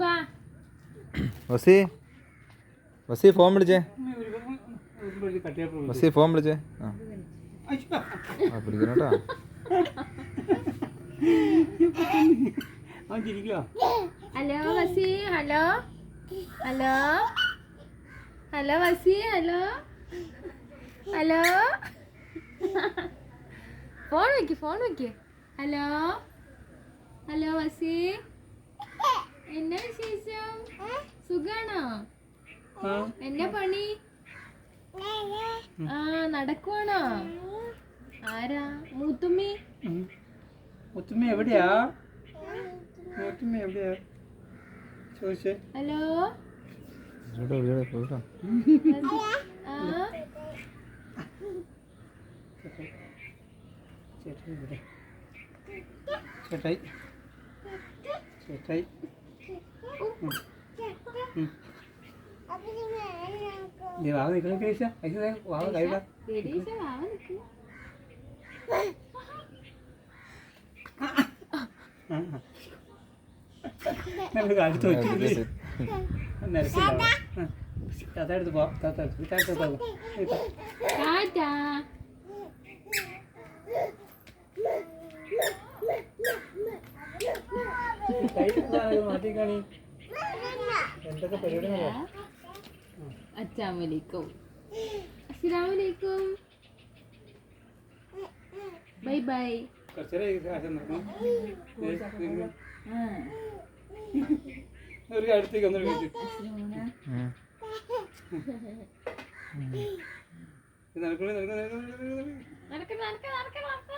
വാ. വസി വസി ഫോൺ വിളിച്ചേ. വസി ഫോൺ വിളിച്ചേ. ആ പിടിക്കണോട്ടാ. Hello Vasi. Hello hello hello Vasi. Hello hello. Phone വെക്ക്, ഫോൺ വെക്ക്. Hello hello Vasi. എന്നാ വിശേഷം? സുഖാണോ? എന്നാ പണി? ആ നടക്കുവാണോ? ആരാ? മൂത്തുമ്മി. മുത്തുമ്മ എവിടെയാ? മുത്തുമ്മ എവിടെയാ ചോദിച്ചേ? ഹലോ ആ ചേട്ടായി ചേട്ടായി നീ വാവ നിൽക്കണ കഴിച്ച വാവ കഴിവാ ഗരീഷ വാവ നിക്ക്. അടുത്ത് വെച്ചില്ലേ അതെടുത്ത് പോ ടാറ്റാ. മാറ്റിക്കാണി എന്തൊക്കെ പരിപാടികളാ. അസ്സലാമലൈക്കും. അസ്സലാമലൈക്കും. Bye bye. ഒരു അടുത്തേക്ക് ഒന്ന് വിളിച്ചു നടക്കണേ നടക്ക നടക്ക നടക്ക നടക്ക.